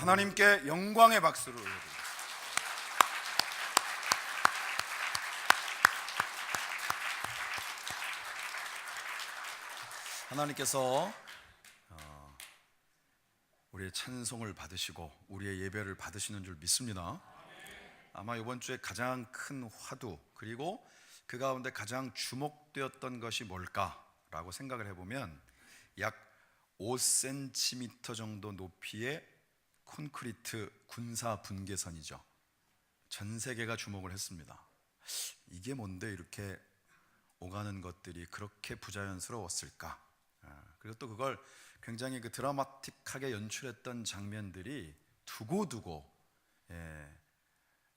하나님께 영광의 박수를 올려드립니다. 하나님께서 우리의 찬송을 받으시고 우리의 예배를 받으시는 줄 믿습니다. 아마 이번 주에 가장 큰 화두, 그리고 그 가운데 가장 주목되었던 것이 뭘까라고 생각을 해보면 약 5cm 정도 높이의 콘크리트 군사 분계선이죠. 전 세계가 주목을 했습니다. 이게 뭔데 이렇게 오가는 것들이 그렇게 부자연스러웠을까? 그리고 또 그걸 굉장히 드라마틱하게 연출했던 장면들이 두고두고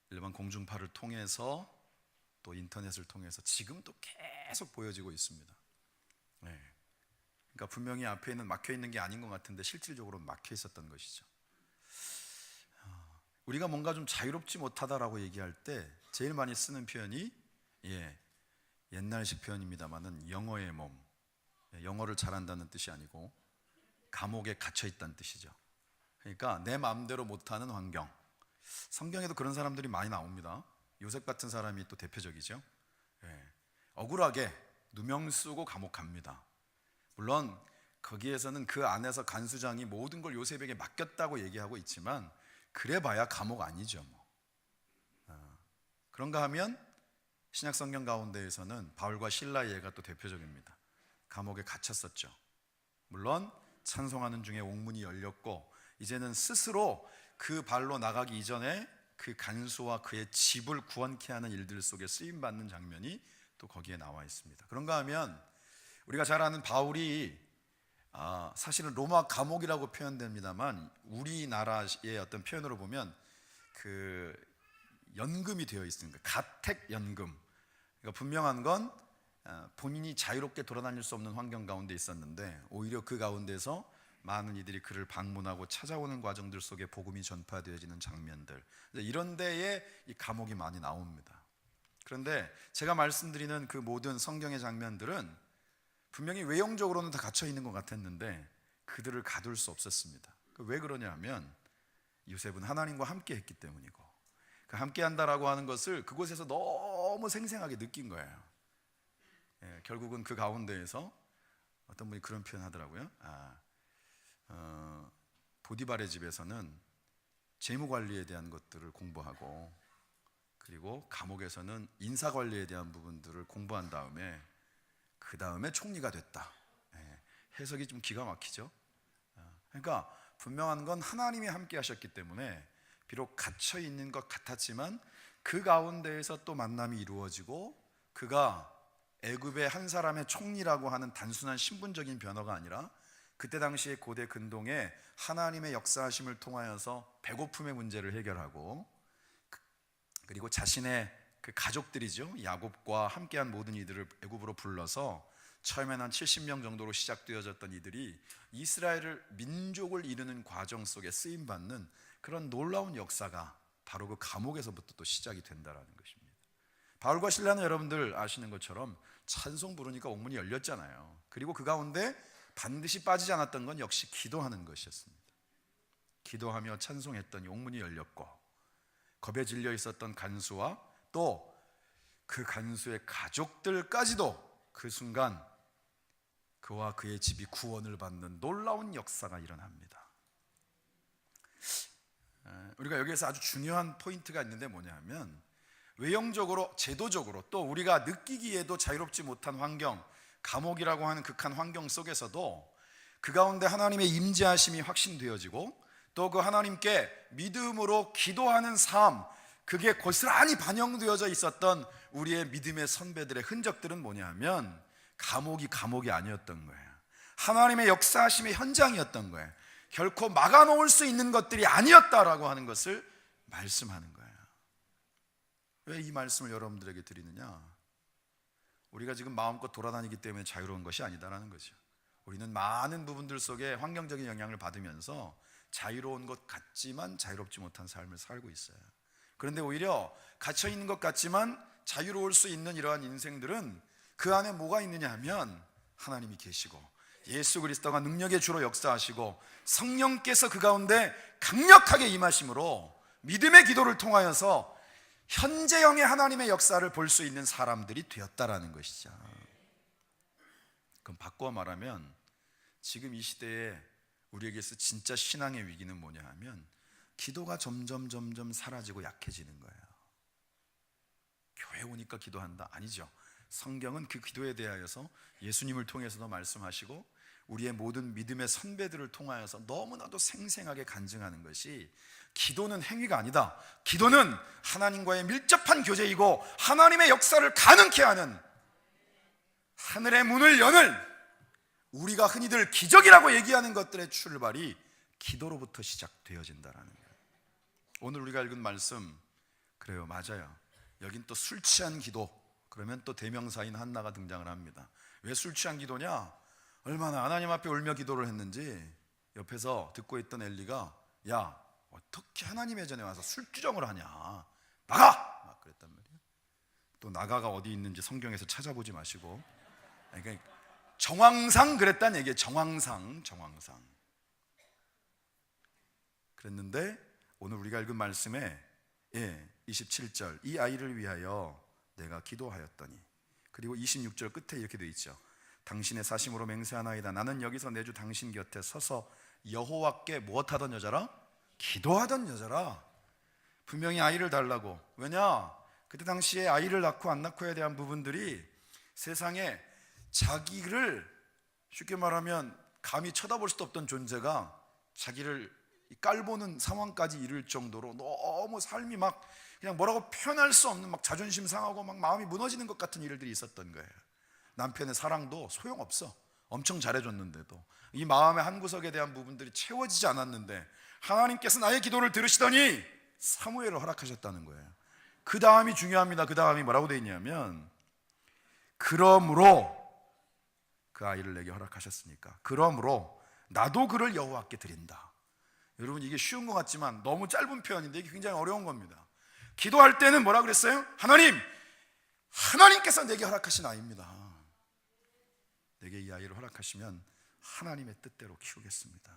일반 공중파를 통해서 또 인터넷을 통해서 지금도 계속 보여지고 있습니다. 그러니까 분명히 앞에 있는 막혀 있는 게 아닌 것 같은데 실질적으로 막혀 있었던 것이죠. 우리가 뭔가 좀 자유롭지 못하다라고 얘기할 때 제일 많이 쓰는 표현이 옛날식 표현입니다만은 영어의 몸, 영어를 잘한다는 뜻이 아니고 감옥에 갇혀 있다는 뜻이죠. 그러니까 내 마음대로 못하는 환경. 성경에도 그런 사람들이 많이 나옵니다. 요셉 같은 사람이 또 대표적이죠. 억울하게 누명 쓰고 감옥 갑니다. 물론 거기에서는 그 안에서 간수장이 모든 걸 요셉에게 맡겼다고 얘기하고 있지만 그래봐야 감옥 아니죠. 그런가 하면 신약 성경 가운데에서는 바울과 실라의 예가 또 대표적입니다. 감옥에 갇혔었죠. 물론 찬송하는 중에 옥문이 열렸고 이제는 스스로 그 발로 나가기 이전에 그 간수와 그의 집을 구원케 하는 일들 속에 쓰임받는 장면이 또 거기에 나와 있습니다. 그런가 하면 우리가 잘 아는 바울이 사실은 로마 감옥이라고 표현됩니다만 우리나라의 어떤 표현으로 보면 그 연금이 되어 있습니다. 가택연금. 그러니까 분명한 건 본인이 자유롭게 돌아다닐 수 없는 환경 가운데 있었는데 오히려 그 가운데서 많은 이들이 그를 방문하고 찾아오는 과정들 속에 복음이 전파되어지는 장면들, 이런 데에 이 감옥이 많이 나옵니다. 그런데 제가 말씀드리는 그 모든 성경의 장면들은 분명히 외형적으로는 다 갇혀 있는 것 같았는데 그들을 가둘 수 없었습니다. 왜 그러냐 하면 요셉은 하나님과 함께 했기 때문이고, 그 함께 한다라고 하는 것을 그곳에서 너무 생생하게 느낀 거예요. 결국은 그 가운데에서 어떤 분이 그런 표현 하더라고요. 보디발의 집에서는 재무관리에 대한 것들을 공부하고, 그리고 감옥에서는 인사관리에 대한 부분들을 공부한 다음에 그 다음에 총리가 됐다. 해석이 좀 기가 막히죠. 그러니까 분명한 건 하나님이 함께 하셨기 때문에 비록 갇혀 있는 것 같았지만 그 가운데에서 또 만남이 이루어지고, 그가 애굽의 한 사람의 총리라고 하는 단순한 신분적인 변화가 아니라 그때 당시에 고대 근동에 하나님의 역사하심을 통하여서 배고픔의 문제를 해결하고, 그리고 자신의 그 가족들이죠, 야곱과 함께한 모든 이들을 애굽으로 불러서 처음에는 한 70명 정도로 시작되어졌던 이들이 이스라엘을 민족을 이루는 과정 속에 쓰임받는 그런 놀라운 역사가 바로 그 감옥에서부터 또 시작이 된다라는 것입니다. 바울과 실라는 여러분들 아시는 것처럼 찬송 부르니까 옥문이 열렸잖아요. 그리고 그 가운데 반드시 빠지지 않았던 건 역시 기도하는 것이었습니다. 기도하며 찬송했더니 옥문이 열렸고, 겁에 질려 있었던 간수와 또 그 간수의 가족들까지도 그 순간 그와 그의 집이 구원을 받는 놀라운 역사가 일어납니다. 우리가 여기에서 아주 중요한 포인트가 있는데 뭐냐면, 외형적으로 제도적으로 또 우리가 느끼기에도 자유롭지 못한 환경, 감옥이라고 하는 극한 환경 속에서도 그 가운데 하나님의 임재하심이 확신되어지고, 또 그 하나님께 믿음으로 기도하는 삶, 그게 고스란히 반영되어져 있었던 우리의 믿음의 선배들의 흔적들은 뭐냐면 감옥이 아니었던 거예요. 하나님의 역사하심의 현장이었던 거예요. 결코 막아놓을 수 있는 것들이 아니었다라고 하는 것을 말씀하는 거예요. 왜 이 말씀을 여러분들에게 드리느냐? 우리가 지금 마음껏 돌아다니기 때문에 자유로운 것이 아니다라는 거죠. 우리는 많은 부분들 속에 환경적인 영향을 받으면서 자유로운 것 같지만 자유롭지 못한 삶을 살고 있어요. 그런데 오히려 갇혀있는 것 같지만 자유로울 수 있는 이러한 인생들은 그 안에 뭐가 있느냐 하면 하나님이 계시고, 예수 그리스도가 능력의 주로 역사하시고 성령께서 그 가운데 강력하게 임하심으로 믿음의 기도를 통하여서 현재형의 하나님의 역사를 볼 수 있는 사람들이 되었다라는 것이죠. 그럼 바꿔 말하면 지금 이 시대에 우리에게서 진짜 신앙의 위기는 뭐냐 하면 기도가 점점 사라지고 약해지는 거예요. 교회 오니까 기도한다? 아니죠. 성경은 그 기도에 대하여서 예수님을 통해서도 말씀하시고 우리의 모든 믿음의 선배들을 통하여서 너무나도 생생하게 간증하는 것이 기도는 행위가 아니다. 기도는 하나님과의 밀접한 교제이고 하나님의 역사를 가능케 하는 하늘의 문을 여는 우리가 흔히들 기적이라고 얘기하는 것들의 출발이 기도로부터 시작되어진다라는 거예요. 오늘 우리가 읽은 말씀 그래요, 맞아요. 여긴 또 술 취한 기도, 그러면 또 대명사인 한나가 등장을 합니다. 왜 술 취한 기도냐? 얼마나 하나님 앞에 울며 기도를 했는지 옆에서 듣고 있던 엘리가 야, 어떻게 하나님의 전에 와서 술주정을 하냐, 나가! 막 그랬단 말이에요. 또 나가가 어디 있는지 성경에서 찾아보지 마시고, 그러니까 정황상 그랬다는 얘기예요. 정황상 그랬는데 오늘 우리가 읽은 말씀에 27절 이 아이를 위하여 내가 기도하였더니, 그리고 26절 끝에 이렇게 되어 있죠. 당신의 사심으로 맹세하나이다. 나는 여기서 내 주 당신 곁에 서서 여호와께 무엇하던 여자라? 기도하던 여자라. 분명히 아이를 달라고. 왜냐? 그때 당시에 아이를 낳고 안 낳고에 대한 부분들이 세상에 자기를 쉽게 말하면 감히 쳐다볼 수도 없던 존재가 자기를 깔보는 상황까지 이를 정도로 너무 삶이 막 그냥 뭐라고 표현할 수 없는 막 자존심 상하고 막 마음이 무너지는 것 같은 일들이 있었던 거예요. 남편의 사랑도 소용없어. 엄청 잘해줬는데도 이 마음의 한구석에 대한 부분들이 채워지지 않았는데 하나님께서 나의 기도를 들으시더니 사무엘을 허락하셨다는 거예요. 그 다음이 중요합니다. 그 다음이 뭐라고 되어 있냐면 그러므로 그 아이를 내게 허락하셨으니까 그러므로 나도 그를 여호와께 드린다. 여러분 이게 쉬운 것 같지만 너무 짧은 표현인데 이게 굉장히 어려운 겁니다. 기도할 때는 뭐라 그랬어요? 하나님께서 내게 허락하신 아이입니다. 내게 이 아이를 허락하시면 하나님의 뜻대로 키우겠습니다.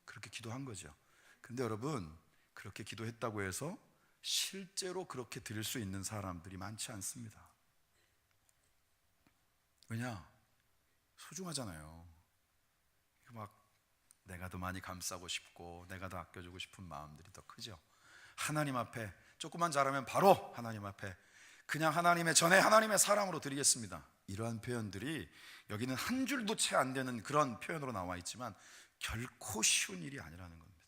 그렇게 기도한 거죠. 그런데 여러분 그렇게 기도했다고 해서 실제로 그렇게 드릴 수 있는 사람들이 많지 않습니다. 왜냐? 소중하잖아요. 막 내가 더 많이 감싸고 싶고 내가 더 아껴주고 싶은 마음들이 더 크죠. 하나님 앞에 조금만 잘하면 바로 하나님 앞에 그냥 하나님의 전에 하나님의 사랑으로 드리겠습니다. 이러한 표현들이 여기는 한 줄도 채 안 되는 그런 표현으로 나와 있지만 결코 쉬운 일이 아니라는 겁니다.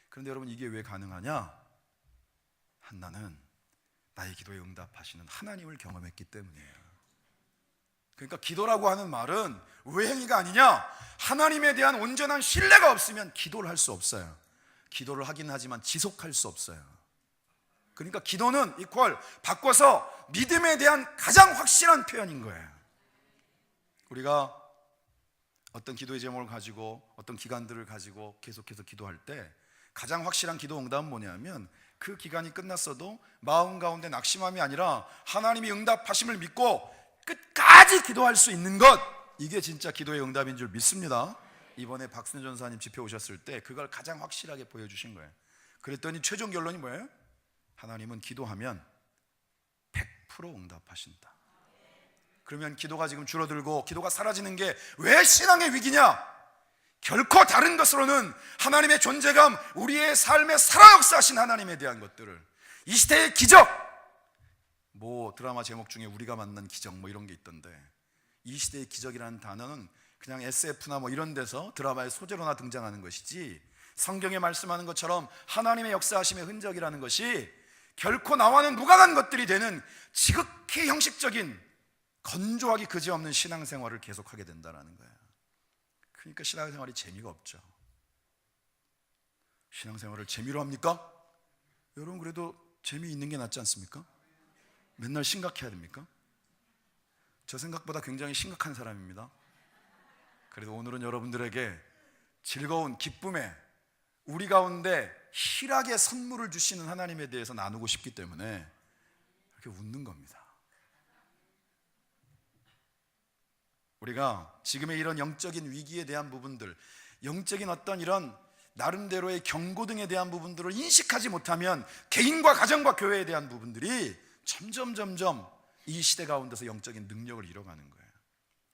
그런데 여러분 이게 왜 가능하냐? 한나는 나의 기도에 응답하시는 하나님을 경험했기 때문이에요. 그러니까 기도라고 하는 말은 외행위가 아니냐? 하나님에 대한 온전한 신뢰가 없으면 기도를 할 수 없어요. 기도를 하긴 하지만 지속할 수 없어요. 그러니까 기도는 이퀄 바꿔서 믿음에 대한 가장 확실한 표현인 거예요. 우리가 어떤 기도의 제목을 가지고 어떤 기간들을 가지고 계속해서 기도할 때 가장 확실한 기도 응답은 뭐냐면 그 기간이 끝났어도 마음 가운데 낙심함이 아니라 하나님이 응답하심을 믿고 끝까지 기도할 수 있는 것, 이게 진짜 기도의 응답인 줄 믿습니다. 이번에 박순현 전사님 집회 오셨을 때 그걸 가장 확실하게 보여주신 거예요. 그랬더니 최종 결론이 뭐예요? 하나님은 기도하면 100% 응답하신다. 그러면 기도가 지금 줄어들고 기도가 사라지는 게 왜 신앙의 위기냐? 결코 다른 것으로는 하나님의 존재감, 우리의 삶에 살아 역사하신 하나님에 대한 것들을, 이 시대의 기적, 뭐 드라마 제목 중에 우리가 만난 기적 뭐 이런 게 있던데, 이 시대의 기적이라는 단어는 그냥 SF나 뭐 이런 데서 드라마의 소재로나 등장하는 것이지 성경에 말씀하는 것처럼 하나님의 역사하심의 흔적이라는 것이 결코 나와는 무관한 것들이 되는 지극히 형식적인 건조하기 그지없는 신앙생활을 계속하게 된다는 거예요. 그러니까 신앙생활이 재미가 없죠. 신앙생활을 재미로 합니까? 여러분 그래도 재미있는 게 낫지 않습니까? 맨날 심각해야 됩니까? 저 생각보다 굉장히 심각한 사람입니다. 그래도 오늘은 여러분들에게 즐거운 기쁨에 우리 가운데 희락의 선물을 주시는 하나님에 대해서 나누고 싶기 때문에 이렇게 웃는 겁니다. 우리가 지금의 이런 영적인 위기에 대한 부분들, 영적인 어떤 이런 나름대로의 경고등에 대한 부분들을 인식하지 못하면 개인과 가정과 교회에 대한 부분들이 점점 이 시대 가운데서 영적인 능력을 잃어가는 거예요.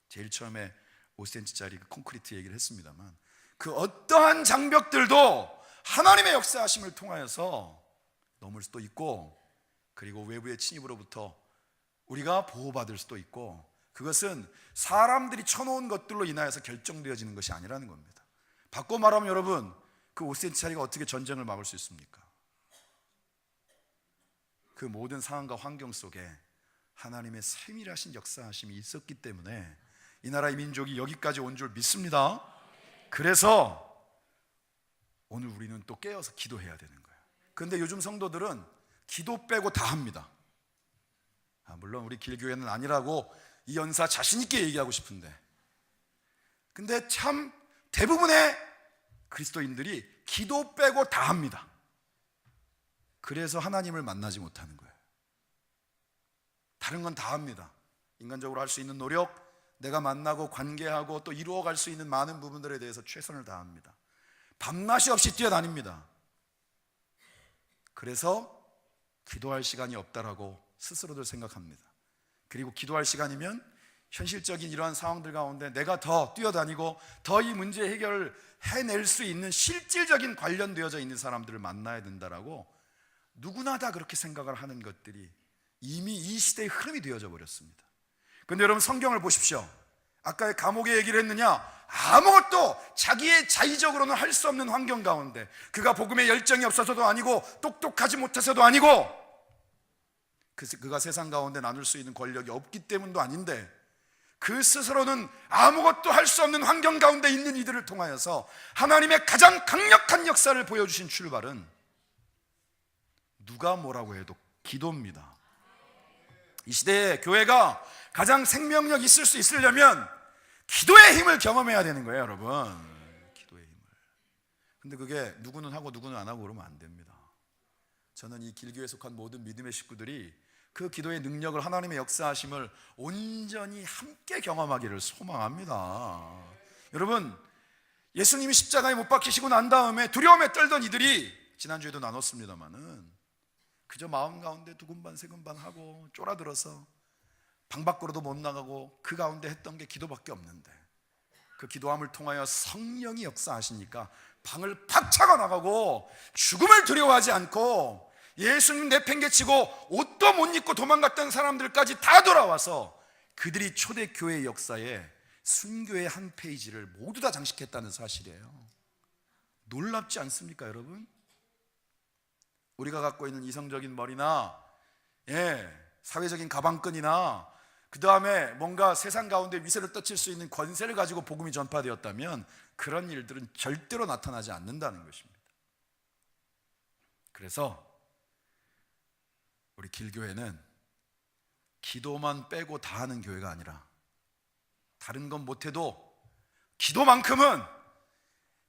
제일 처음에 5cm짜리 콘크리트 얘기를 했습니다만, 그 어떠한 장벽들도 하나님의 역사하심을 통하여서 넘을 수도 있고, 그리고 외부의 침입으로부터 우리가 보호받을 수도 있고, 그것은 사람들이 쳐놓은 것들로 인하여서 결정되어지는 것이 아니라는 겁니다. 바꿔 말하면 여러분, 그 5cm짜리가 어떻게 전쟁을 막을 수 있습니까? 그 모든 상황과 환경 속에 하나님의 세밀하신 역사하심이 있었기 때문에 이 나라의 민족이 여기까지 온 줄 믿습니다. 그래서 오늘 우리는 또 깨어서 기도해야 되는 거예요. 그런데 요즘 성도들은 기도 빼고 다 합니다. 물론 우리 길교회는 아니라고 이 연사 자신 있게 얘기하고 싶은데, 근데 참 대부분의 그리스도인들이 기도 빼고 다 합니다. 그래서 하나님을 만나지 못하는 거예요. 다른 건 다 합니다. 인간적으로 할 수 있는 노력, 내가 만나고 관계하고 또 이루어갈 수 있는 많은 부분들에 대해서 최선을 다합니다. 밤낮이 없이 뛰어다닙니다. 그래서 기도할 시간이 없다라고 스스로들 생각합니다. 그리고 기도할 시간이면 현실적인 이러한 상황들 가운데 내가 더 뛰어다니고 더 이 문제 해결을 해낼 수 있는 실질적인 관련되어져 있는 사람들을 만나야 된다라고 누구나 다 그렇게 생각을 하는 것들이 이미 이 시대의 흐름이 되어져 버렸습니다. 그런데 여러분, 성경을 보십시오. 아까 감옥의 얘기를 했느냐? 아무것도 자기의 자의적으로는 할 수 없는 환경 가운데, 그가 복음에 열정이 없어서도 아니고 똑똑하지 못해서도 아니고 그가 세상 가운데 나눌 수 있는 권력이 없기 때문도 아닌데, 그 스스로는 아무것도 할 수 없는 환경 가운데 있는 이들을 통하여서 하나님의 가장 강력한 역사를 보여주신 출발은 누가 뭐라고 해도 기도입니다. 이 시대에 교회가 가장 생명력 있을 수 있으려면 기도의 힘을 경험해야 되는 거예요, 여러분. 기도의 힘을. 근데 그게 누구는 하고 누구는 안 하고 그러면 안 됩니다. 저는 이 길교에 속한 모든 믿음의 식구들이 그 기도의 능력을, 하나님의 역사하심을 온전히 함께 경험하기를 소망합니다. 여러분, 예수님이 십자가에 못 박히시고 난 다음에 두려움에 떨던 이들이, 지난주에도 나눴습니다마는, 그저 마음 가운데 두근반 세근반 하고 쫄아들어서 방 밖으로도 못 나가고 그 가운데 했던 게 기도밖에 없는데, 그 기도함을 통하여 성령이 역사하시니까 방을 팍 차고 나가고 죽음을 두려워하지 않고 예수님 내팽개치고 옷도 못 입고 도망갔던 사람들까지 다 돌아와서 그들이 초대교회 역사에 순교의 한 페이지를 모두 다 장식했다는 사실이에요. 놀랍지 않습니까, 여러분? 우리가 갖고 있는 이성적인 머리나 사회적인 가방끈이나 그 다음에 뭔가 세상 가운데 위세를 떨칠 수 있는 권세를 가지고 복음이 전파되었다면 그런 일들은 절대로 나타나지 않는다는 것입니다. 그래서 우리 길교회는 기도만 빼고 다 하는 교회가 아니라, 다른 건 못해도 기도만큼은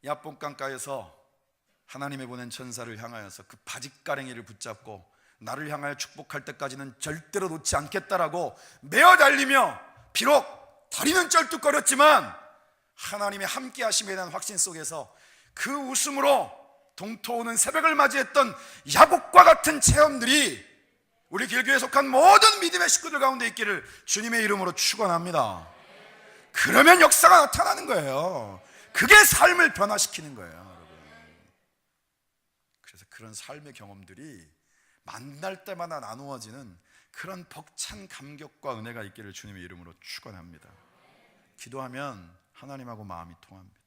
야뽕강가에서 하나님의 보낸 천사를 향하여서 그 바짓가랭이를 붙잡고 나를 향하여 축복할 때까지는 절대로 놓지 않겠다라고 메어 달리며, 비록 다리는 쩔뚝거렸지만 하나님의 함께 하심에 대한 확신 속에서 그 웃음으로 동토오는 새벽을 맞이했던 야곱과 같은 체험들이 우리 길교에 속한 모든 믿음의 식구들 가운데 있기를 주님의 이름으로 축원합니다. 그러면 역사가 나타나는 거예요. 그게 삶을 변화시키는 거예요, 여러분. 그래서 그런 삶의 경험들이 만날 때마다 나누어지는 그런 벅찬 감격과 은혜가 있기를 주님의 이름으로 축원합니다. 기도하면 하나님하고 마음이 통합니다.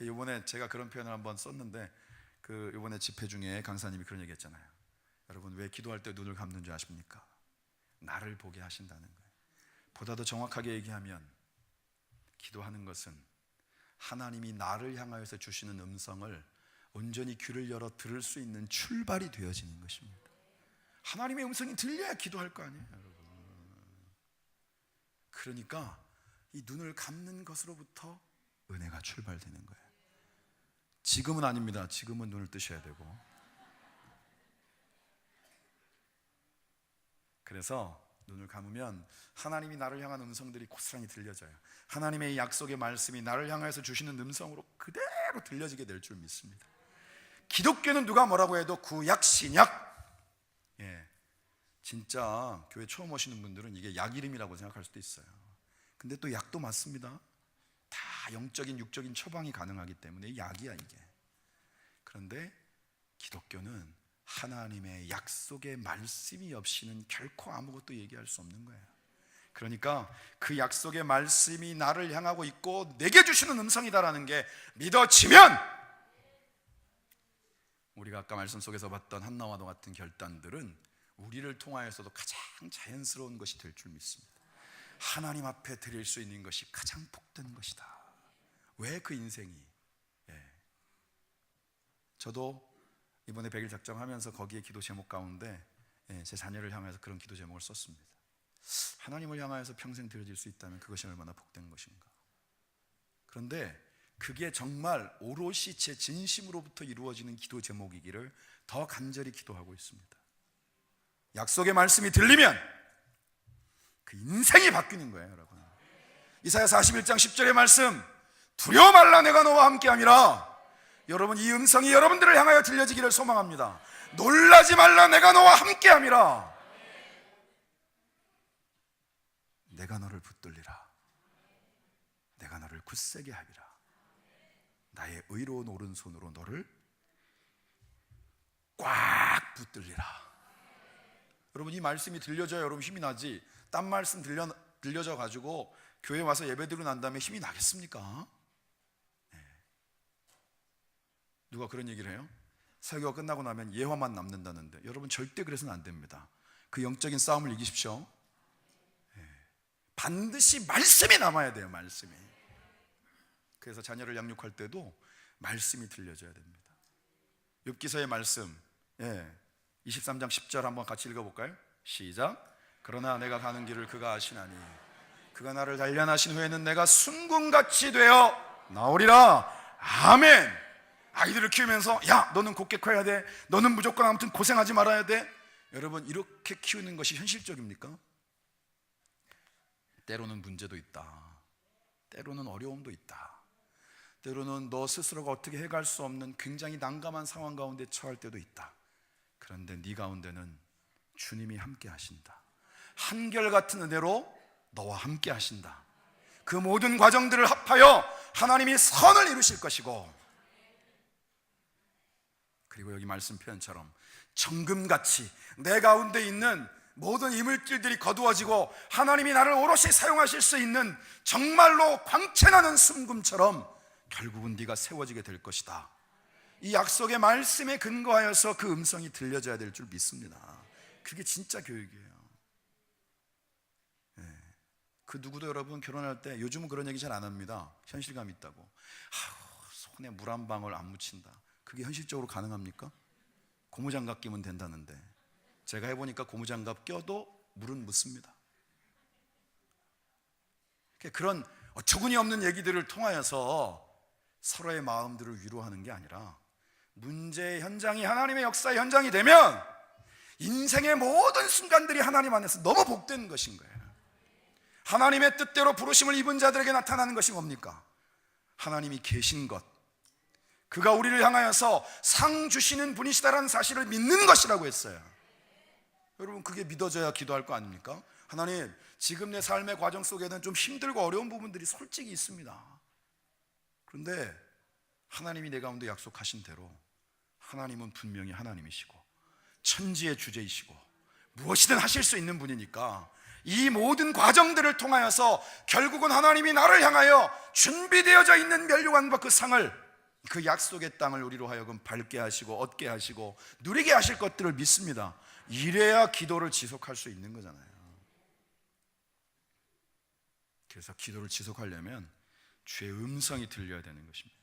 이번에 제가 그런 표현을 한번 썼는데, 이번에 집회 중에 강사님이 그런 얘기 했잖아요. 여러분, 왜 기도할 때 눈을 감는 줄 아십니까? 나를 보게 하신다는 거예요. 보다 더 정확하게 얘기하면 기도하는 것은 하나님이 나를 향하여서 주시는 음성을 온전히 귀를 열어 들을 수 있는 출발이 되어지는 것입니다. 하나님의 음성이 들려야 기도할 거 아니에요, 여러분. 그러니까 이 눈을 감는 것으로부터 은혜가 출발되는 거예요. 지금은 아닙니다. 지금은 눈을 뜨셔야 되고. 그래서 눈을 감으면 하나님이 나를 향한 음성들이 고스란히 들려져요. 하나님의 약속의 말씀이 나를 향해서 주시는 음성으로 그대로 들려지게 될 줄 믿습니다. 기독교는 누가 뭐라고 해도 구약 신약, 진짜 교회 처음 오시는 분들은 이게 약 이름이라고 생각할 수도 있어요. 근데 또 약도 맞습니다. 다 영적인 육적인 처방이 가능하기 때문에 약이야 이게. 그런데 기독교는 하나님의 약속의 말씀이 없이는 결코 아무것도 얘기할 수 없는 거예요. 그러니까 그 약속의 말씀이 나를 향하고 있고 내게 주시는 음성이다라는 게 믿어지면, 우리가 아까 말씀 속에서 봤던 한나와도 같은 결단들은 우리를 통하여서도 가장 자연스러운 것이 될 줄 믿습니다. 하나님 앞에 드릴 수 있는 것이 가장 복된 것이다. 왜 그 인생이, 저도 이번에 100일 작정하면서 거기에 기도 제목 가운데 제 자녀를 향해서 그런 기도 제목을 썼습니다. 하나님을 향하여서 평생 드려질 수 있다면 그것이 얼마나 복된 것인가. 그런데 그게 정말 오롯이 제 진심으로부터 이루어지는 기도 제목이기를 더 간절히 기도하고 있습니다. 약속의 말씀이 들리면 그 인생이 바뀌는 거예요, 여러분. 이사야 41장 10절의 말씀, 두려워 말라 내가 너와 함께함이라. 여러분, 이 음성이 여러분들을 향하여 들려지기를 소망합니다. 놀라지 말라 내가 너와 함께함이라. 내가 너를 붙들리라. 내가 너를 굳세게 하리라. 나의 의로운 오른손으로 너를 꽉 붙들리라. 여러분, 이 말씀이 들려져야 여러분 힘이 나지. 딴 말씀 들려져 가지고 교회 와서 예배드리고 난 다음에 힘이 나겠습니까? 누가 그런 얘기를 해요? 설교가 끝나고 나면 예화만 남는다는데, 여러분 절대 그래서는 안 됩니다. 그 영적인 싸움을 이기십시오. 반드시 말씀이 남아야 돼요, 말씀이. 그래서 자녀를 양육할 때도 말씀이 들려줘야 됩니다. 욥기서의 말씀, 23장 10절 한번 같이 읽어볼까요? 시작. 그러나 내가 가는 길을 그가 아시나니 그가 나를 단련하신 후에는 내가 순금같이 되어 나오리라. 아멘. 아이들을 키우면서 야 너는 곱게 커야 돼, 너는 무조건 아무튼 고생하지 말아야 돼. 여러분, 이렇게 키우는 것이 현실적입니까? 때로는 문제도 있다. 때로는 어려움도 있다. 때로는 너 스스로가 어떻게 해갈 수 없는 굉장히 난감한 상황 가운데 처할 때도 있다. 그런데 네 가운데는 주님이 함께 하신다. 한결같은 은혜로 너와 함께 하신다. 그 모든 과정들을 합하여 하나님이 선을 이루실 것이고, 그리고 여기 말씀 표현처럼 정금같이 내 가운데 있는 모든 이물질들이 거두어지고 하나님이 나를 오롯이 사용하실 수 있는 정말로 광채나는 순금처럼 결국은 네가 세워지게 될 것이다. 이 약속의 말씀에 근거하여서 그 음성이 들려져야 될 줄 믿습니다. 그게 진짜 교육이에요. 그 누구도 여러분 결혼할 때, 요즘은 그런 얘기 잘 안 합니다. 현실감 있다고. 손에 물 한 방울 안 묻힌다. 그게 현실적으로 가능합니까? 고무장갑 끼면 된다는데, 제가 해보니까 고무장갑 껴도 물은 묻습니다. 그런 어처구니 없는 얘기들을 통하여서 서로의 마음들을 위로하는 게 아니라, 문제의 현장이 하나님의 역사의 현장이 되면 인생의 모든 순간들이 하나님 안에서 너무 복된 것인 거예요. 하나님의 뜻대로 부르심을 입은 자들에게 나타나는 것이 뭡니까? 하나님이 계신 것, 그가 우리를 향하여서 상 주시는 분이시다라는 사실을 믿는 것이라고 했어요. 여러분, 그게 믿어져야 기도할 거 아닙니까? 하나님, 지금 내 삶의 과정 속에는 좀 힘들고 어려운 부분들이 솔직히 있습니다. 그런데 하나님이 내 가운데 약속하신 대로 하나님은 분명히 하나님이시고 천지의 주제이시고 무엇이든 하실 수 있는 분이니까, 이 모든 과정들을 통하여서 결국은 하나님이 나를 향하여 준비되어져 있는 멸류관과 그 상을, 그 약속의 땅을 우리로 하여금 밟게 하시고 얻게 하시고 누리게 하실 것들을 믿습니다. 이래야 기도를 지속할 수 있는 거잖아요. 그래서 기도를 지속하려면 주의 음성이 들려야 되는 것입니다.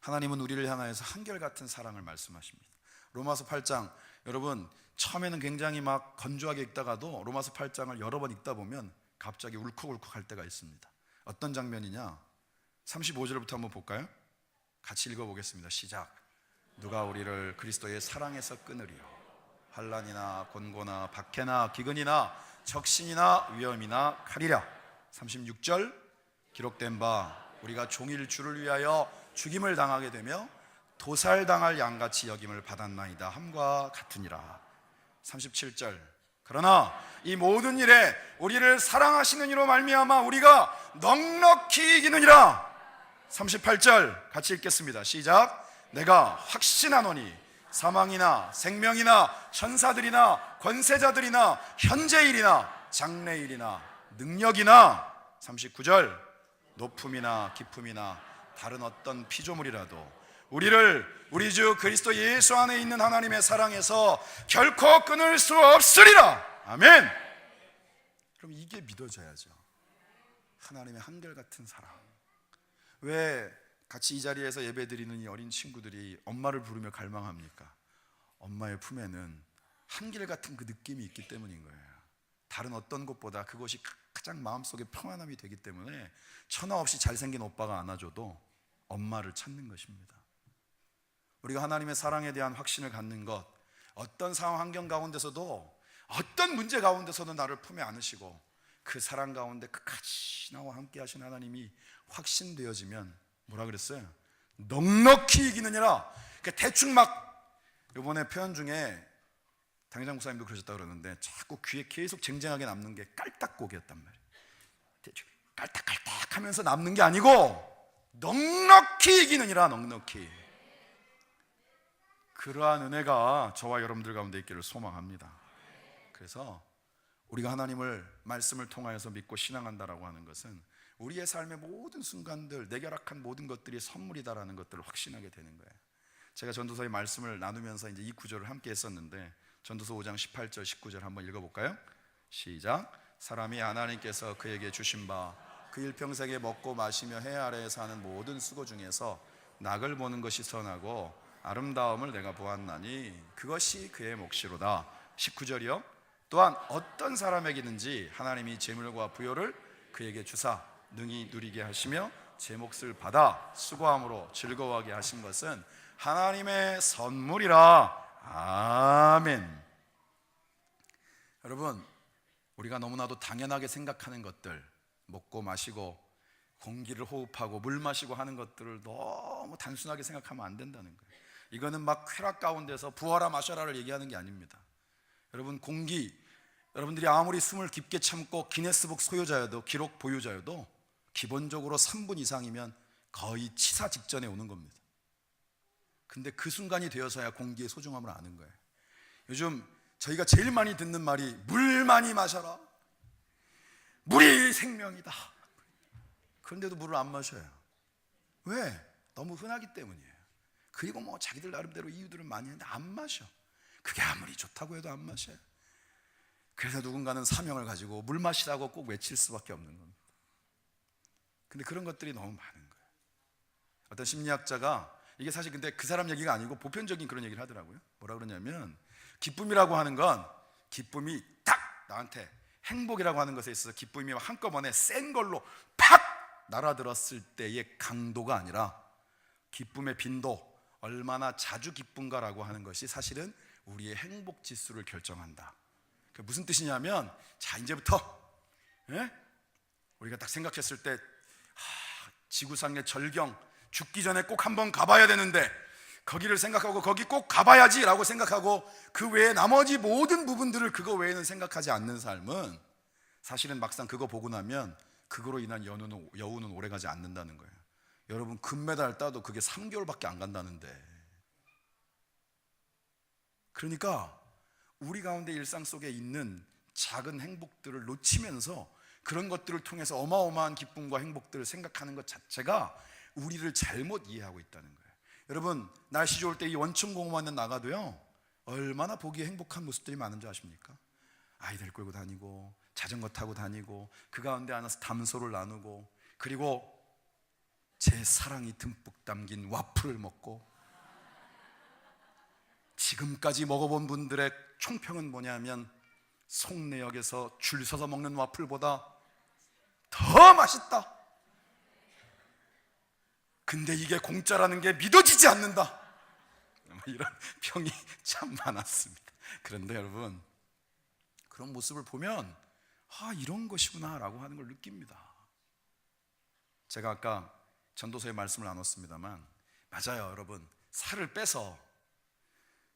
하나님은 우리를 향하여서 한결같은 사랑을 말씀하십니다. 로마서 8장, 여러분 처음에는 굉장히 막 건조하게 읽다가도 로마서 8장을 여러 번 읽다 보면 갑자기 울컥울컥 할 때가 있습니다. 어떤 장면이냐? 35절부터 한번 볼까요? 같이 읽어보겠습니다. 시작. 누가 우리를 그리스도의 사랑에서 끊으리요? 환난이나 곤고나 박해나 기근이나 적신이나 위험이나 칼이라. 36절 기록된 바 우리가 종일 주를 위하여 죽임을 당하게 되며 도살당할 양같이 여김을 받았나이다 함과 같으니라. 37절 그러나 이 모든 일에 우리를 사랑하시는 이로 말미암아 우리가 넉넉히 이기느니라. 38절 같이 읽겠습니다. 시작. 내가 확신하노니 사망이나 생명이나 천사들이나 권세자들이나 현재일이나 장래일이나 능력이나 39절 높음이나 깊음이나 다른 어떤 피조물이라도 우리를 우리 주 그리스도 예수 안에 있는 하나님의 사랑에서 결코 끊을 수 없으리라. 아멘. 그럼 이게 믿어져야죠. 하나님의 한결같은 사랑. 왜 같이 이 자리에서 예배드리는 이 어린 친구들이 엄마를 부르며 갈망합니까? 엄마의 품에는 한결같은 그 느낌이 있기 때문인 거예요. 다른 어떤 것보다 그것이 가장 마음속에 평안함이 되기 때문에 천하 없이 잘생긴 오빠가 안아줘도 엄마를 찾는 것입니다. 우리가 하나님의 사랑에 대한 확신을 갖는 것, 어떤 상황 환경 가운데서도 어떤 문제 가운데서도 나를 품에 안으시고 그 사랑 가운데 끝까지 나와 함께 하신 하나님이 확신되어지면 뭐라 그랬어요? 넉넉히 이기느니라. 그러니까 대충 막 이번에 표현 중에 당회장 목사님도 그러셨다고 그러는데 자꾸 귀에 계속 쟁쟁하게 남는 게 깔딱고기였단 말이에요. 대충 깔딱깔딱 하면서 남는 게 아니고 넉넉히 이기느니라. 넉넉히. 그러한 은혜가 저와 여러분들 가운데 있기를 소망합니다. 그래서 우리가 하나님을 말씀을 통하여서 믿고 신앙한다라고 하는 것은 우리의 삶의 모든 순간들, 내 결합한 모든 것들이 선물이다라는 것들을 확신하게 되는 거예요. 제가 전도서의 말씀을 나누면서 이제 이 구절을 함께 했었는데 전도서 5장 18절 19절 한번 읽어볼까요? 시작. 사람이 하나님께서 그에게 주신 바 그 일평생에 먹고 마시며 해 아래에 사는 모든 수고 중에서 낙을 보는 것이 선하고 아름다움을 내가 보았나니 그것이 그의 몫이로다. 19절이요. 또한 어떤 사람에게든지 하나님이 재물과 부요를 그에게 주사 능히 누리게 하시며 제 몫을 받아 수고함으로 즐거워하게 하신 것은 하나님의 선물이라. 아멘. 여러분, 우리가 너무나도 당연하게 생각하는 것들, 먹고 마시고 공기를 호흡하고 물 마시고 하는 것들을 너무 단순하게 생각하면 안 된다는 거예요. 이거는 막 쾌락 가운데서 부어라 마셔라를 얘기하는 게 아닙니다. 여러분, 공기, 여러분들이 아무리 숨을 깊게 참고 기네스북 소유자여도 기록 보유자여도 기본적으로 3분 이상이면 거의 치사 직전에 오는 겁니다. 근데 그 순간이 되어서야 공기의 소중함을 아는 거예요. 요즘 저희가 제일 많이 듣는 말이 물 많이 마셔라. 물이 생명이다. 그런데도 물을 안 마셔요. 왜? 너무 흔하기 때문이에요. 그리고 뭐 자기들 나름대로 이유들은 많이 했는데 안 마셔. 그게 아무리 좋다고 해도 안 마셔요. 그래서 누군가는 사명을 가지고 물 마시라고 꼭 외칠 수밖에 없는 겁니다. 근데 그런 것들이 너무 많은 거예요. 어떤 심리학자가 이게 사실 근데 그 사람 얘기가 아니고 보편적인 그런 얘기를 하더라고요. 뭐라 그러냐면 기쁨이라고 하는 건 기쁨이 딱 나한테 행복이라고 하는 것에 있어서 기쁨이 한꺼번에 센 걸로 팍 날아들었을 때의 강도가 아니라 기쁨의 빈도, 얼마나 자주 기쁜가라고 하는 것이 사실은 우리의 행복 지수를 결정한다. 그게 무슨 뜻이냐면 자 이제부터 우리가 딱 생각했을 때 지구상의 절경 죽기 전에 꼭 한번 가봐야 되는데 거기를 생각하고 거기 꼭 가봐야지 라고 생각하고 그 외에 나머지 모든 부분들을 그거 외에는 생각하지 않는 삶은 사실은 막상 그거 보고 나면 그거로 인한 여우는 오래가지 않는다는 거예요. 여러분 금메달 따도 그게 3개월밖에 안 간다는데, 그러니까 우리 가운데 일상 속에 있는 작은 행복들을 놓치면서 그런 것들을 통해서 어마어마한 기쁨과 행복들을 생각하는 것 자체가 우리를 잘못 이해하고 있다는 거예요. 여러분 날씨 좋을 때 이 원천공원에 나가도요 얼마나 보기에 행복한 모습들이 많은 줄 아십니까? 아이들 끌고 다니고 자전거 타고 다니고 그 가운데 안에서 담소를 나누고 그리고 제 사랑이 듬뿍 담긴 와플을 먹고, 지금까지 먹어본 분들의 총평은 뭐냐면 송내역에서 줄 서서 먹는 와플보다 더 맛있다. 근데 이게 공짜라는 게 믿어지지 않는다. 이런 평이 참 많았습니다. 그런데 여러분, 그런 모습을 보면 이런 것이구나 라고 하는 걸 느낍니다. 제가 아까 전도서의 말씀을 나눴습니다만, 맞아요 여러분. 살을 빼서,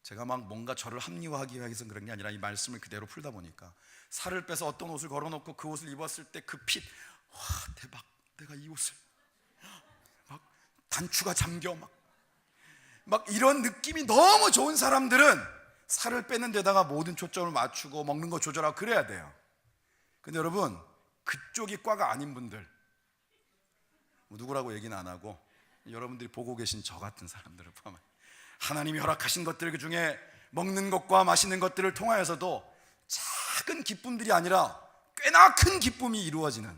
제가 막 뭔가 저를 합리화하기 위해서 그런 게 아니라 이 말씀을 그대로 풀다 보니까, 살을 빼서 어떤 옷을 걸어놓고 그 옷을 입었을 때 그 핏, 와 대박, 내가 이 옷을 막 단추가 잠겨 막 이런 느낌이 너무 좋은 사람들은 살을 빼는 데다가 모든 초점을 맞추고 먹는 거 조절하고 그래야 돼요. 근데 여러분, 그쪽이 과가 아닌 분들, 누구라고 얘기는 안 하고 여러분들이 보고 계신 저 같은 사람들을 포함해 하나님이 허락하신 것들 중에 먹는 것과 마시는 것들을 통하여서도 작은 기쁨들이 아니라 꽤나 큰 기쁨이 이루어지는,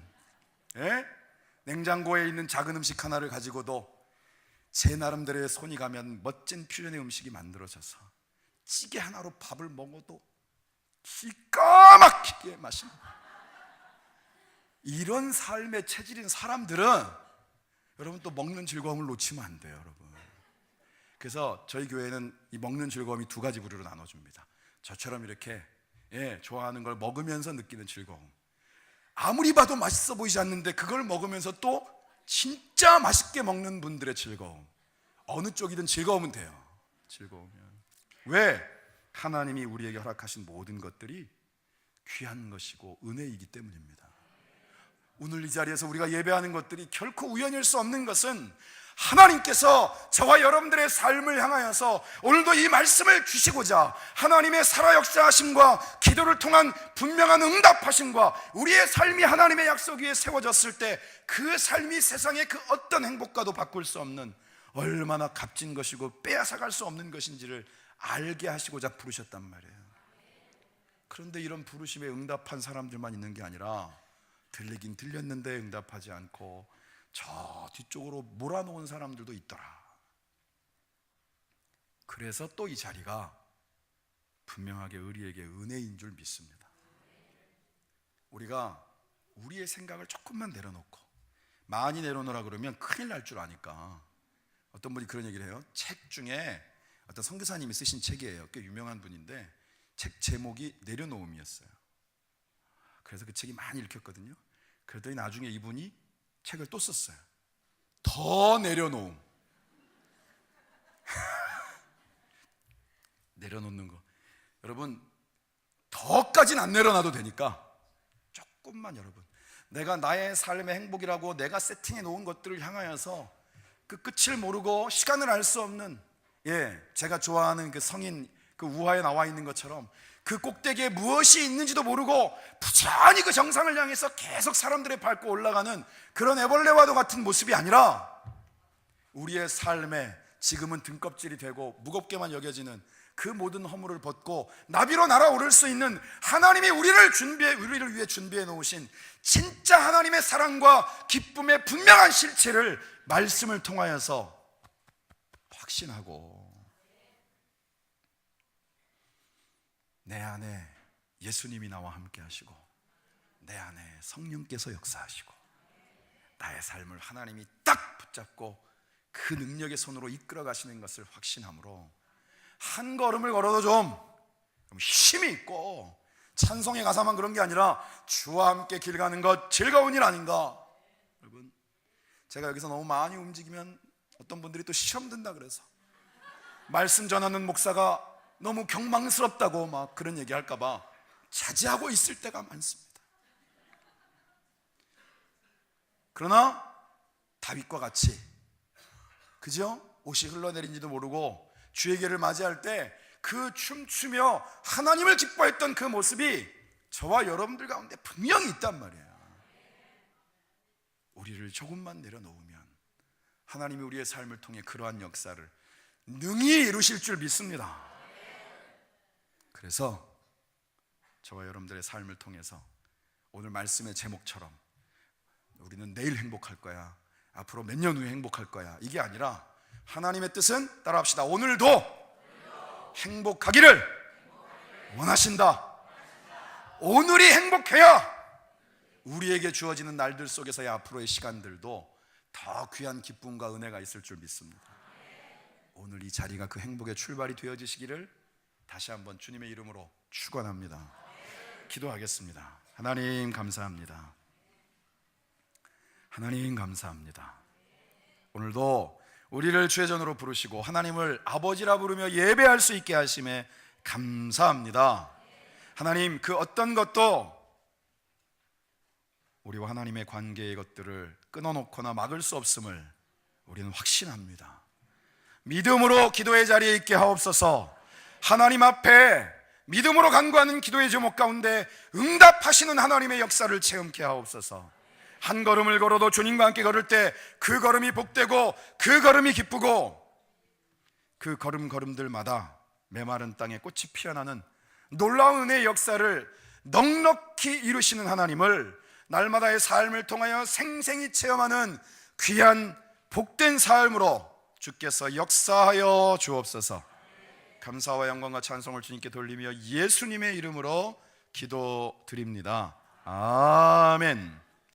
냉장고에 있는 작은 음식 하나를 가지고도 제 나름대로의 손이 가면 멋진 퓨전의 음식이 만들어져서 찌개 하나로 밥을 먹어도 기가 막히게 맛있는, 이런 삶의 체질인 사람들은 여러분 또 먹는 즐거움을 놓치면 안 돼요 여러분. 그래서 저희 교회는 이 먹는 즐거움이 두 가지 부류로 나눠줍니다. 저처럼 이렇게 좋아하는 걸 먹으면서 느끼는 즐거움, 아무리 봐도 맛있어 보이지 않는데 그걸 먹으면서 또 진짜 맛있게 먹는 분들의 즐거움. 어느 쪽이든 즐거우면 돼요. 즐거우면. 왜? 하나님이 우리에게 허락하신 모든 것들이 귀한 것이고 은혜이기 때문입니다. 오늘 이 자리에서 우리가 예배하는 것들이 결코 우연일 수 없는 것은 하나님께서 저와 여러분들의 삶을 향하여서 오늘도 이 말씀을 주시고자 하나님의 살아 역사하심과 기도를 통한 분명한 응답하심과 우리의 삶이 하나님의 약속 위에 세워졌을 때 그 삶이 세상의 그 어떤 행복과도 바꿀 수 없는 얼마나 값진 것이고 빼앗아갈 수 없는 것인지를 알게 하시고자 부르셨단 말이에요. 그런데 이런 부르심에 응답한 사람들만 있는 게 아니라 들리긴 들렸는데 응답하지 않고 저 뒤쪽으로 몰아놓은 사람들도 있더라. 그래서 또 이 자리가 분명하게 우리에게 은혜인 줄 믿습니다. 우리가 우리의 생각을 조금만 내려놓고, 많이 내려놓으라 그러면 큰일 날 줄 아니까 어떤 분이 그런 얘기를 해요. 책 중에 어떤 선교사님이 쓰신 책이에요. 꽤 유명한 분인데 책 제목이 내려놓음이었어요. 그래서 그 책이 많이 읽혔거든요. 그랬더니 나중에 이분이 책을 또 썼어요. 더 내려놓음. 내려놓는 거, 여러분 더까지는 안 내려놔도 되니까 조금만, 여러분 내가 나의 삶의 행복이라고 내가 세팅해 놓은 것들을 향하여서 그 끝을 모르고 시간을 알 수 없는, 제가 좋아하는 그 성인 그 우화에 나와 있는 것처럼 그 꼭대기에 무엇이 있는지도 모르고 부지런히 그 정상을 향해서 계속 사람들의 밟고 올라가는 그런 애벌레와도 같은 모습이 아니라, 우리의 삶에 지금은 등껍질이 되고 무겁게만 여겨지는 그 모든 허물을 벗고 나비로 날아오를 수 있는 하나님이 우리를 위해 준비해 놓으신 진짜 하나님의 사랑과 기쁨의 분명한 실체를 말씀을 통하여서 확신하고, 내 안에 예수님이 나와 함께 하시고 내 안에 성령께서 역사하시고 나의 삶을 하나님이 딱 붙잡고 그 능력의 손으로 이끌어 가시는 것을 확신함으로 한 걸음을 걸어도 좀 힘이 있고, 찬송의 가사만 그런 게 아니라 주와 함께 길 가는 것 즐거운 일 아닌가. 여러분, 제가 여기서 너무 많이 움직이면 어떤 분들이 또 시험 든다 그래서 말씀 전하는 목사가 너무 경망스럽다고 막 그런 얘기 할까 봐 자제하고 있을 때가 많습니다. 그러나 다윗과 같이, 그죠? 옷이 흘러내린지도 모르고 주의 계를 맞이할 때 그 춤추며 하나님을 기뻐했던 그 모습이 저와 여러분들 가운데 분명히 있단 말이에요. 우리를 조금만 내려놓으면 하나님이 우리의 삶을 통해 그러한 역사를 능히 이루실 줄 믿습니다. 그래서 저와 여러분들의 삶을 통해서 오늘 말씀의 제목처럼 우리는 내일 행복할 거야, 앞으로 몇 년 후에 행복할 거야, 이게 아니라 하나님의 뜻은, 따라합시다, 오늘도 행복하기를 원하신다. 오늘이 행복해야 우리에게 주어지는 날들 속에서의 앞으로의 시간들도 더 귀한 기쁨과 은혜가 있을 줄 믿습니다. 오늘 이 자리가 그 행복의 출발이 되어지시기를 다시 한번 주님의 이름으로 축원합니다. 기도하겠습니다. 하나님 감사합니다. 하나님 감사합니다. 오늘도 우리를 주의 전으로 부르시고 하나님을 아버지라 부르며 예배할 수 있게 하심에 감사합니다. 하나님, 그 어떤 것도 우리와 하나님의 관계의 것들을 끊어놓거나 막을 수 없음을 우리는 확신합니다. 믿음으로 기도의 자리에 있게 하옵소서. 하나님 앞에 믿음으로 간구하는 기도의 제목 가운데 응답하시는 하나님의 역사를 체험케 하옵소서. 한 걸음을 걸어도 주님과 함께 걸을 때 그 걸음이 복되고 그 걸음이 기쁘고 그 걸음들마다 메마른 땅에 꽃이 피어나는 놀라운 은혜의 역사를 넉넉히 이루시는 하나님을 날마다의 삶을 통하여 생생히 체험하는 귀한 복된 삶으로 주께서 역사하여 주옵소서. 감사와 영광과 찬송을 주님께 돌리며 예수님의 이름으로 기도드립니다. 아멘.